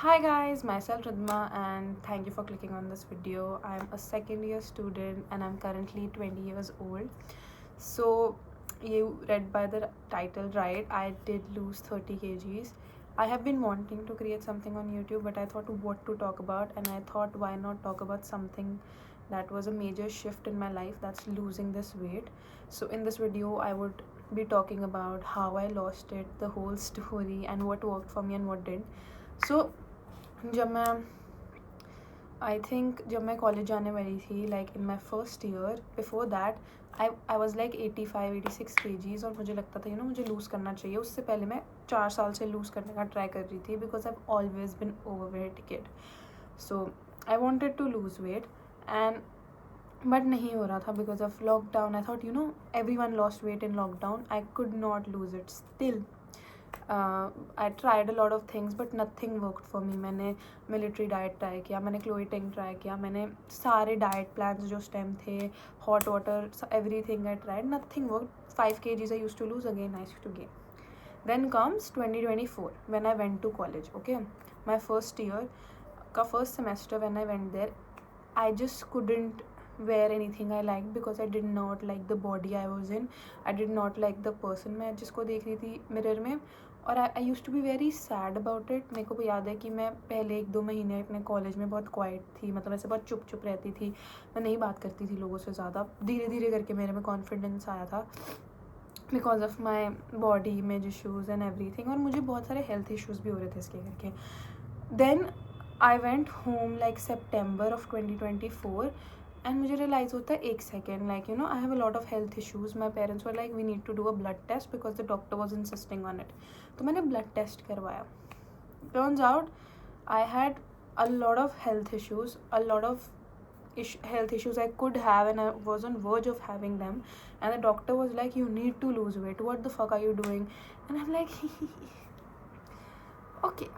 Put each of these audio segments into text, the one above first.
Hi guys, myself Ridma and thank you for clicking on this video. I'm a second year student and I'm currently 20 years old. So you read by the title right, I did lose 30 kgs. I have been wanting to create something on YouTube, but I thought what to talk about, and I thought why not talk about something that was a major shift in my life, that's losing this weight. So in this video I would be talking about how I lost it, the whole story, and what worked for me and what didn't. So जब मैं I think जब मैं college जाने वाली थी, like in my first year, before that I was like 85-86 kgs, और मुझे लगता था मुझे लूज़ करना चाहिए. उससे पहले मैं 4 साल से लूज़ करने का ट्राई कर रही थी because I always been overweight kid. So I wanted to lose weight and but नहीं हो रहा था because of lockdown. I thought everyone lost weight in lockdown. I could not lose it still. I tried a lot of things but nothing worked for me. मैंने military diet try किया, मैंने Chloe tang try किया, मैंने सारे diet plans जो उस time थे, hot water, everything I tried, nothing work. 5 kgs I use to lose, again I use to gain. Then comes 2024 when I went to college. Okay, my first year का first semester when I went there, I just couldn't wear anything I liked because I did not like the body I was in. I did not like the person मैं जिसको देख रही थी mirror में. और I used to be very sad about it. मेरे को याद है कि मैं पहले 1-2 महीने अपने कॉलेज में बहुत क्वाइट थी, मतलब ऐसे बहुत चुप चुप रहती थी, मैं नहीं बात करती थी लोगों से ज़्यादा. धीरे धीरे करके मेरे में कॉन्फिडेंस आया था because of my body image issues and everything, और मुझे बहुत सारे हेल्थ इशूज़ भी हो रहे थे इसके करके. Then I went home like September of 2024 and मुझे रियलाइज़ होता है एक second, like I have a lot of health issues. My parents were like we need to do a blood test because the doctor was insisting on it. तो मैंने blood test करवाया. Turns out I had a lot of health issues, a lot of health issues I could have, and I was on verge of having them, and the doctor was like, you need to lose weight, what the fuck are you doing? And I'm like okay,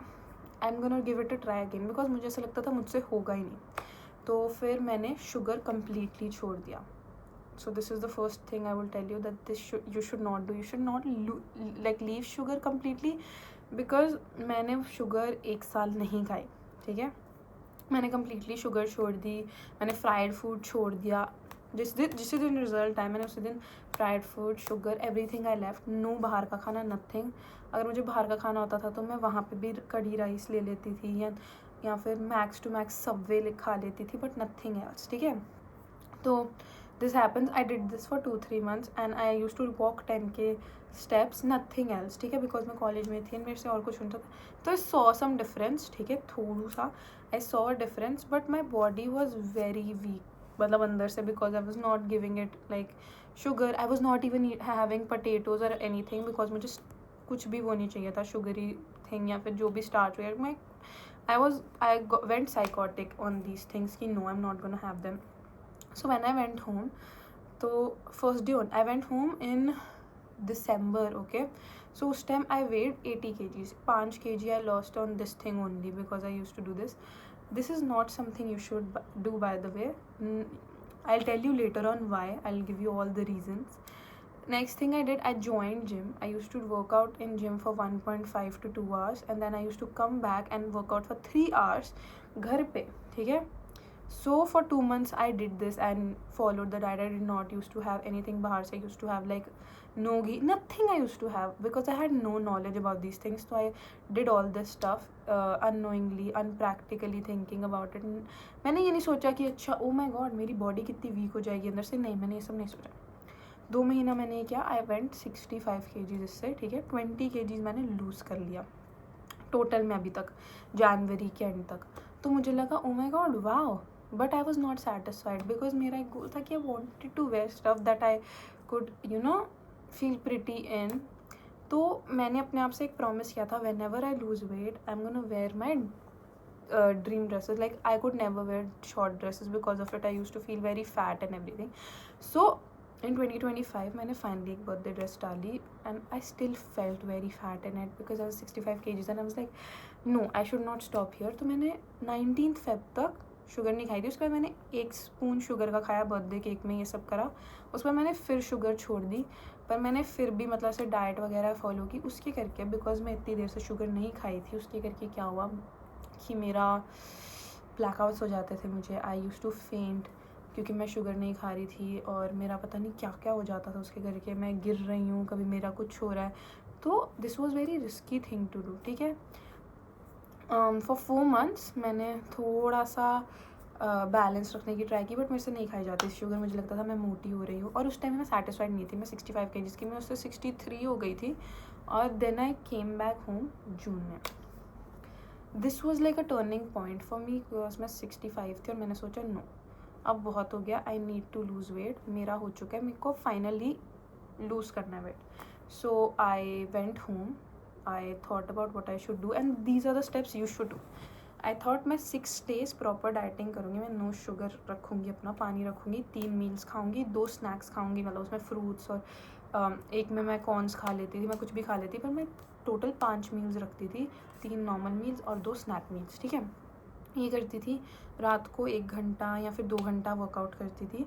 I'm gonna give it a try again because मुझे ऐसा लगता था मुझसे होगा ही नहीं. तो फिर मैंने शुगर कम्प्लीटली छोड़ दिया. So this is the first thing I will tell you, that you should not do. You should not like leave sugar completely, because मैंने शुगर 1 साल नहीं खाई. ठीक है, मैंने कम्प्लीटली शुगर छोड़ दी. मैंने फ्राइड फूड छोड़ दिया. जिस दिन रिजल्ट आया मैंने उसी दिन fried food, sugar, everything I left. No बाहर का खाना, नथिंग. अगर मुझे बाहर का खाना होता था तो मैं वहाँ पे भी कढ़ी राइस ले लेती थी, या फिर मैक्स टू मैक्स सबवे खा लेती थी, बट नथिंग एल्स. ठीक है, तो this happens. I did this for 2-3 months and I used to walk 10k steps, nothing else. ठीक है, बिकॉज मैं कॉलेज में थी, मेरे से और कुछ होता था. तो आई सॉ सम डिफरेंस. ठीक है, थोड़ा सा I saw a difference, but my body was very weak, मतलब अंदर से, because I was not giving it like sugar. I was not even having potatoes और एनी थिंग, बिकॉज मुझे कुछ भी वो नहीं चाहिए था, शुगरी थिंग या फिर जो भी स्टार्च हुआ. मैं I went psychotic on these things कि no, I'm not gonna have them. So when I went home, तो first day I went home in December. Okay, so उस time I weighed 80 kgs. 5 kg I lost on this thing only because I used to do this. This is not something you should do, by the way. I'll tell you later on why. I'll give you all the reasons. Next thing I did, I joined gym. I used to work out in gym for 1.5 to 2 hours, and then I used to come back and work out for 3 hours घर पे. ठीक है, so for 2 months I did this and followed the diet. I did not used to have anything bahar se. I used to have like no ghee, nothing I used to have, because I had no knowledge about these things. So I did all this stuff unknowingly, unpractically, thinking about it. मैंने ये नहीं सोचा कि अच्छा oh my god मेरी body कितनी week हो जाएगी अंदर से. नहीं, मैंने ये सब नहीं सोचा. 2 महीना मैंने किया. आई वेंट 65 kgs इससे. ठीक है, 20 kgs मैंने लूज़ कर लिया टोटल में अभी तक, जनवरी के एंड तक. तो मुझे लगा oh my god wow, but I was not satisfied because मेरा एक गोल था कि I wanted to wear stuff that I could feel pretty in. तो मैंने अपने आप से एक प्रॉमिस किया था, whenever I lose weight I am gonna wear my dream dresses. Like I could never wear short dresses because of it. I use to feel very fat and everything. So in 2025 मैंने finally एक birthday dress डाली and I still felt very fat in it because I was 65 kgs and I was like no, I should not stop here. तो मैंने 19th Feb तक sugar नहीं खाई थी. उसके बाद मैंने 1 स्पून शुगर का खाया बर्थडे केक में, ये सब करा. उसके बाद मैंने फिर शुगर छोड़ दी, पर मैंने फिर भी मतलब से डाइट वगैरह फॉलो की उसके करके, बिकॉज मैं इतनी देर से शुगर नहीं खाई थी. उसके करके क्या हुआ, कि मेरा ब्लैकआउट्स हो जाते थे मुझे, आई यूज़ टू फेंट, क्योंकि मैं शुगर नहीं खा रही थी और मेरा पता नहीं क्या क्या हो जाता था उसके करके, मैं गिर रही हूँ, कभी मेरा कुछ हो रहा है, तो this was very risky thing to do, ठीक है। फॉर 4 months मैंने थोड़ा सा बैलेंस रखने की ट्राई की, बट मेरे से नहीं खाई जाती शुगर, मुझे लगता था मैं मोटी हो रही हूँ, और उस टाइम मैं सेटिस्फाइड नहीं थी। मैं 65 kgs की, मैं उससे 63 हो गई थी, और then I came back home June में। This was like a turning point for me, because मैं 65 थी और मैंने सोचा नो, अब बहुत हो गया, I need to lose weight, मेरा हो चुका है, मेरे को फाइनली लूज़ करना है weight. So I went home, I thought about what I should do, and these are the steps you should do. I thought मैं 6 days प्रॉपर डाइटिंग करूँगी, मैं नो शुगर रखूँगी, अपना पानी रखूँगी, 3 meals खाऊँगी, 2 snacks खाऊँगी, मतलब उसमें फ्रूट्स, और एक में मैं कॉर्न्स खा लेती थी, मैं कुछ भी खा लेती, पर मैं टोटल 5 meals रखती थी, 3 नॉर्मल मील्स और 2 स्नैक मील्स, ठीक है। ये करती थी, रात को 1 घंटा या फिर 2 घंटा वर्कआउट करती थी,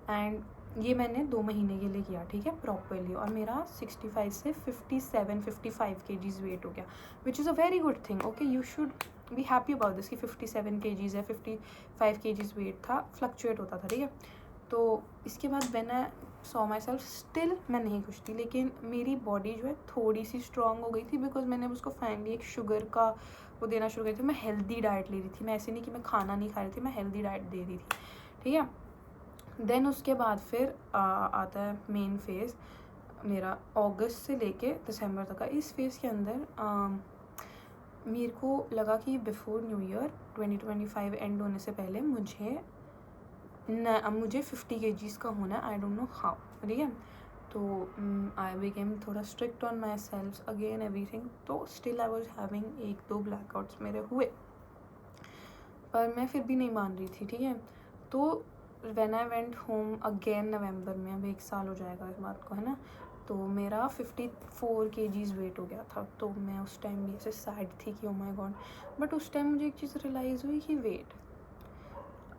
एंड ये मैंने 2 महीने के लिए किया, ठीक है, प्रॉपरली, और मेरा 65 से 57-55 kgs वेट हो गया, which is a very good thing. Okay, you should be happy about this कि 57 kgs है, 55 kgs वेट था, फ्लक्चुएट होता था, ठीक है। तो इसके बाद when I saw my self, still मैं नहीं खुश थी, लेकिन मेरी बॉडी जो है थोड़ी सी स्ट्रॉन्ग हो गई थी, बिकॉज मैंने अब उसको फाइनली एक शुगर का वो देना शुरू कर दिया। मैं हेल्दी डाइट ले रही थी, मैं ऐसे नहीं कि मैं खाना नहीं खा रही थी, मैं हेल्दी डाइट दे रही थी, ठीक है। देन उसके बाद फिर आता है मेन फेज़ मेरा, अगस्त से लेके दिसंबर तक का। इस फेज़ के अंदर मेरे को लगा कि बिफोर न्यू ईयर 2025 एंड होने से पहले मुझे 50 kgs का होना है, आई डोंट नो हाउ, ठीक है। तो आई बिकेम थोड़ा strict on myself again everything, तो still I was having 1-2 blackouts मेरे हुए, पर मैं फिर भी नहीं मान रही थी, ठीक है। तो when I went home again November में, अब 1 साल हो जाएगा इस बात को, है ना, तो मेरा 54 kgs वेट हो गया था। तो मैं उस टाइम भी ऐसे सैड थी कि ओ माय गॉड, बट उस टाइम मुझे एक चीज़ रियलाइज़ हुई कि wait,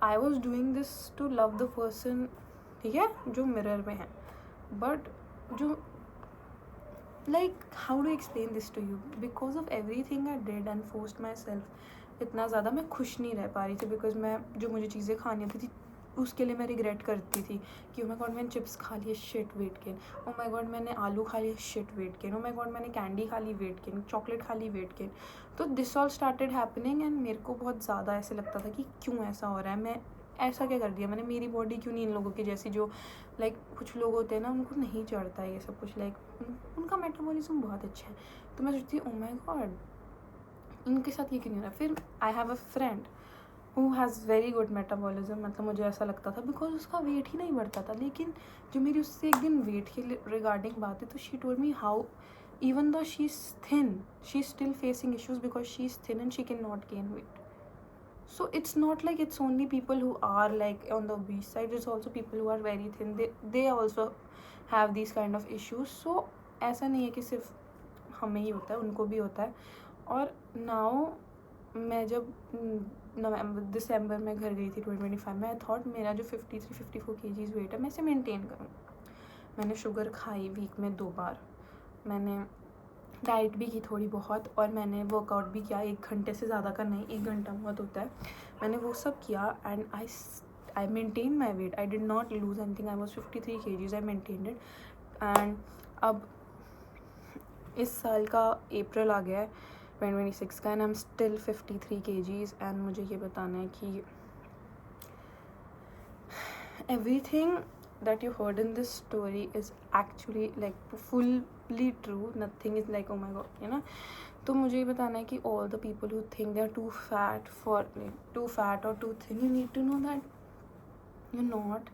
I was doing this to love the person, ठीक है, जो मिरर में है, बट जो like how do explain this to you, because of everything I did and forced myself, इतना ज़्यादा मैं खुश नहीं रह पा रही थी, बिकॉज मैं जो मुझे चीज़ें खानी होती थी उसके लिए मैं रिग्रेट करती थी कि ओ माय गॉड मैंने चिप्स खा लिए, shit weight gain, O my God मैंने आलू खा लिए, shit weight gain, O my God मैंने कैंडी खा ली, वेट गेन, चॉकलेट खा ली, वेट गेन। तो this all started happening, and मेरे को बहुत ज़्यादा ऐसे लगता था कि क्यों ऐसा हो रहा है, मैं ऐसा क्या कर दिया मैंने, मेरी बॉडी क्यों नहीं इन लोगों की जैसी, जो लाइक कुछ लोग होते हैं ना उनको नहीं चढ़ता है ये सब कुछ, लाइक उनका मेटाबॉलिज्म बहुत अच्छा है। तो मैं सोचती हूँ ओ माय गॉड इनके साथ ये क्यों नहीं हो रहा। फिर आई have a friend who has very good metabolism, मतलब मुझे ऐसा लगता था बिकॉज उसका वेट ही नहीं बढ़ता था, लेकिन जो मेरी उससे एक दिन वेट के रिगार्डिंग बात है, तो she told me how even though she's thin, she's still facing issues because she's thin and she cannot gain weight. So it's not like it's only people who are like on the obese side, it's also people who are very thin, they also have these kind of issues. So ऐसा नहीं है कि सिर्फ हमें ही होता है, उनको भी होता है। और नाउ मैं जब दिसंबर में घर गई थी 2025 में, आई थॉट मेरा जो 53-54 kgs वेट है मैं इसे मेंटेन करूँ। मैंने शुगर खाई वीक में 2 बार, मैंने डाइट भी की थोड़ी बहुत, और मैंने वर्कआउट भी किया, 1 घंटे से ज़्यादा का नहीं, 1 घंटा बहुत होता है, मैंने वो सब किया, and I maintain my weight, I did not lose anything, I was 53 kgs, I maintained it. And अब इस साल का अप्रैल आ गया है 2026 का, and I am still 53 kgs, and मुझे ये बताना है कि everything that you heard in this story is actually like fully true, nothing is like oh my god, you know। तो मुझे ये बताना है कि all the people who think they are too fat or too thin, you need to know that you're not,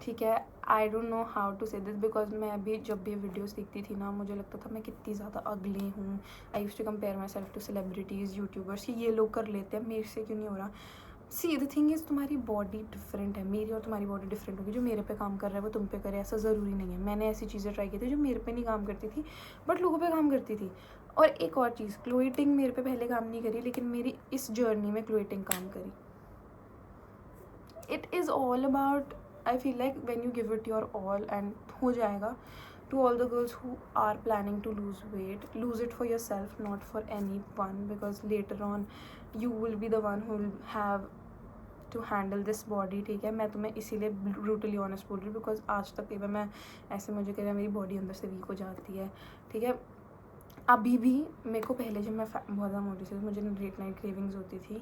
ठीक है। I don't know how to say this, because मैं भी जब भी वीडियोस देखती थी ना, मुझे लगता था मैं कितनी ज़्यादा अगली हूँ। I use to compare myself to celebrities, YouTubers, कि ये लोग कर लेते हैं, मेरे से क्यों नहीं हो रहा। सी द थिंग इज़, तुम्हारी बॉडी डिफरेंट है, मेरी और तुम्हारी बॉडी डिफरेंट होगी। जो मेरे पे काम कर रहा है वो तुम पे करे, ऐसा ज़रूरी नहीं है। मैंने ऐसी चीज़ें ट्राई की थी जो मेरे पे नहीं काम करती थी बट लोगों पे काम करती थी। और एक और चीज़, क्लोइटिंग मेरे पे पहले काम नहीं करी, लेकिन मेरी इस जर्नी में क्लोइटिंग काम करी। It is all about, I feel like when you give it your all and हो जाएगा। To all the girls who are planning to lose weight, lose it for yourself, not for anyone, because later on you will be the one who will have to handle this body. ठीक है, मैं तुम्हें इसीलिए brutally honest बोल रही हूँ, because आज तक कई बार मैं ऐसे मुझे कई बार मेरी बॉडी अंदर से वीक हो जाती है. ठीक है, अभी भी मेरे को पहले जब मैं बहुत ज़्यादा मोटी थी मुझे लेट नाइट क्रेविंग्स होती थी,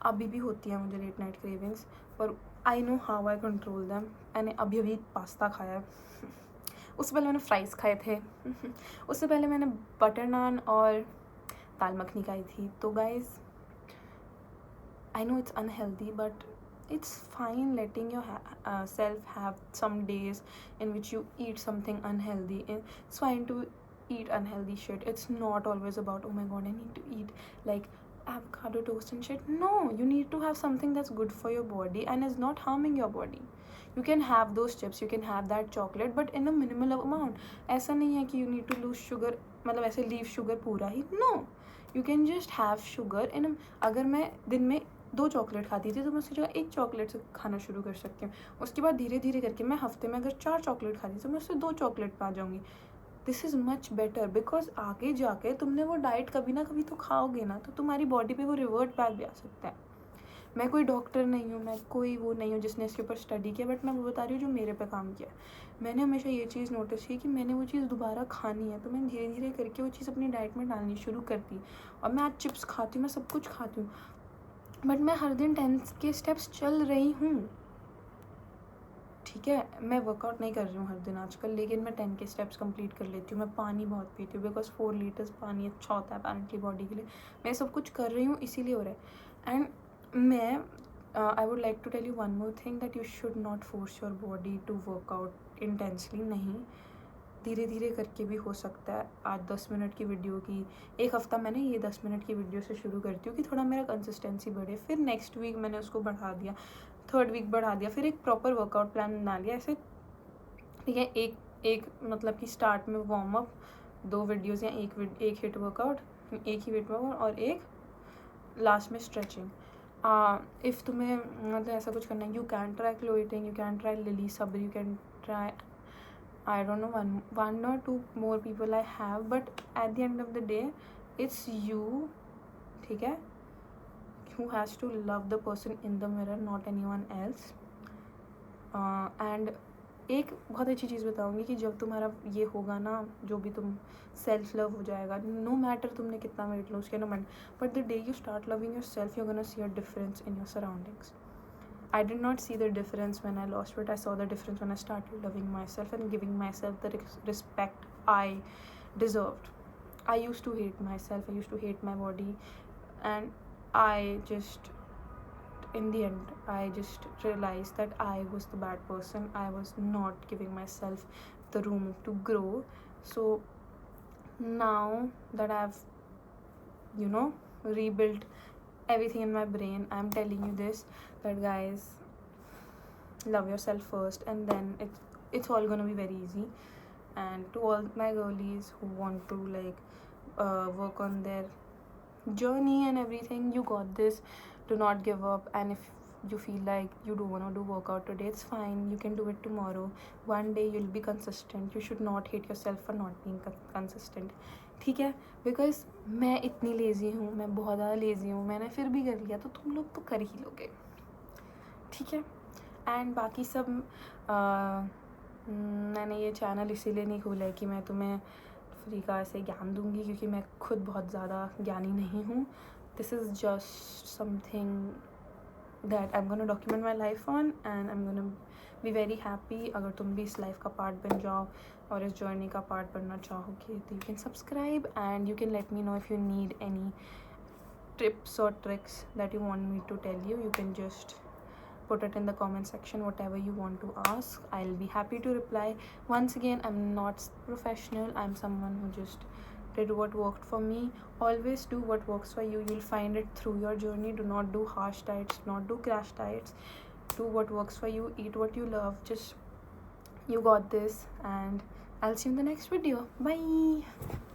अभी भी होती है मुझे लेट नाइट क्रेविंग्स, पर I know how I control them. मैंने अभी पास्ता खाया है, उससे पहले मैंने फ्राइज़ खाए थे, उससे पहले मैंने बटर नान और दाल मखनी खाई थी. तो guys, I know it's unhealthy, but it's fine letting your self have some days in which you eat something unhealthy. It's fine to eat unhealthy shit. It's not always about, oh my god, I need to eat like avocado toast and shit. No, you need to have something that's good for your body and is not harming your body. You can have those chips, you can have that chocolate, but in a minimal amount. ऐसा नहीं है कि you need to lose sugar, मतलब ऐसे leave sugar पूरा ही. No, you can just have sugar in अगर मैं दिन में 2 चॉकलेट खाती थी तो मैं उसकी जगह 1 चॉकलेट से खाना शुरू कर सकती हूँ. उसके बाद धीरे धीरे करके मैं हफ्ते में अगर 4 चॉकलेट खाती तो मैं उससे 2 चॉकलेट पे आ जाऊँगी. This is much better, because आगे जाके तुमने वो डाइट कभी ना कभी तो खाओगे ना, तो तुम्हारी बॉडी पे वो रिवर्ट बैक भी आ सकता है. मैं कोई डॉक्टर नहीं हूँ, मैं कोई वो नहीं हूँ जिसने इसके ऊपर स्टडी किया, बट मैं वो बता रही हूँ जो मेरे पे काम किया. मैंने हमेशा ये चीज़ नोटिस की कि मैंने वो चीज़ दोबारा खानी है, तो मैंने धीरे धीरे करके वो चीज़ अपनी डाइट में डालनी शुरू कर दी. और मैं आज चिप्स खाती हूँ, मैं सब कुछ खाती हूँ, बट मैं हर दिन 10 के स्टेप्स चल रही हूँ. ठीक है, मैं वर्कआउट नहीं कर रही हूँ हर दिन आजकल, लेकिन मैं 10 के स्टेप्स कंप्लीट कर लेती हूँ. मैं पानी बहुत पीती हूँ, बिकॉज 4 लीटर्स पानी अच्छा होता है अपेरेंटली बॉडी के लिए. मैं सब कुछ कर रही हूँ, इसीलिए हो रहा है. एंड मैं I would like to tell you one more thing, that you should not force your body to workout intensely. नहीं, धीरे धीरे करके भी हो सकता है. आज 10 मिनट की वीडियो की, एक हफ़्ता मैंने ये 10 मिनट की वीडियो से शुरू करती हूँ कि थोड़ा मेरा कंसिस्टेंसी बढ़े. फिर नेक्स्ट वीक मैंने उसको बढ़ा दिया, 3rd वीक बढ़ा दिया, फिर एक प्रॉपर वर्कआउट प्लान बना लिया ऐसे. ठीक है, एक मतलब कि स्टार्ट में वार्म अप, 2 वीडियोज़ या एक हिट वर्कआउट, एक ही हिट वर्कआउट और एक लास्ट में स्ट्रेचिंग. इफ़ तुम्हें मतलब ऐसा कुछ करना है, you can try Chloe Ting, you can try Lilly Sabri, you can try I don't know, one or two more people I have, but at the end of the day it's you, ठीक है, who has to love the person in the mirror, not anyone else. And एक बहुत अच्छी चीज़ बताऊँगी कि जब तुम्हारा ये होगा ना, जो भी तुम सेल्फ लव हो जाएगा, नो मैटर तुमने कितना वेट लॉस किया, no matter, but the day you start loving yourself, you are gonna see a difference in your surroundings. I did not see the difference when I lost weight. I saw the difference when I started loving myself and giving myself the respect I deserved. I used to hate myself. I used to hate my body. And I just, in the end, I just realized that I was the bad person. I was not giving myself the room to grow. So now that I've, rebuilt everything in my brain, I'm telling you this, that guys, love yourself first, and then it's all gonna be very easy. And to all my girlies who want to work on their journey and everything, you got this. Do not give up. And if you feel like you don't want to do workout today, it's fine, you can do it tomorrow. One day you'll be consistent. You should not hate yourself for not being consistent. ठीक है, because मैं इतनी lazy हूँ, मैं बहुत ज़्यादा lazy हूँ, मैंने फिर भी कर लिया, तो तुम लोग तो कर ही लोगे. ठीक है. एंड बाकी सब मैंने ये चैनल इसीलिए नहीं खोला है कि मैं तुम्हें फ्री का ऐसे ज्ञान दूंगी, क्योंकि मैं खुद बहुत ज़्यादा ज्ञानी नहीं हूँ. This is just something that I am gonna document my life on, and I am gonna be very happy अगर तुम भी इस लाइफ का पार्ट बन जाओ और इस जर्नी का पार्ट बनना चाहोगे. तो you can subscribe and you can let me know if you need any tips or tricks that you want me to tell you. You can just put it in the comment section, whatever you want to ask. I'll be happy to reply. Once again, I'm not professional. I'm someone who just did what worked for me. Always do what works for you. You'll find it through your journey. Do not do harsh diets, not do crash diets. Do what works for you. Eat what you love. Just, you got this, and I'll see you in the next video. Bye.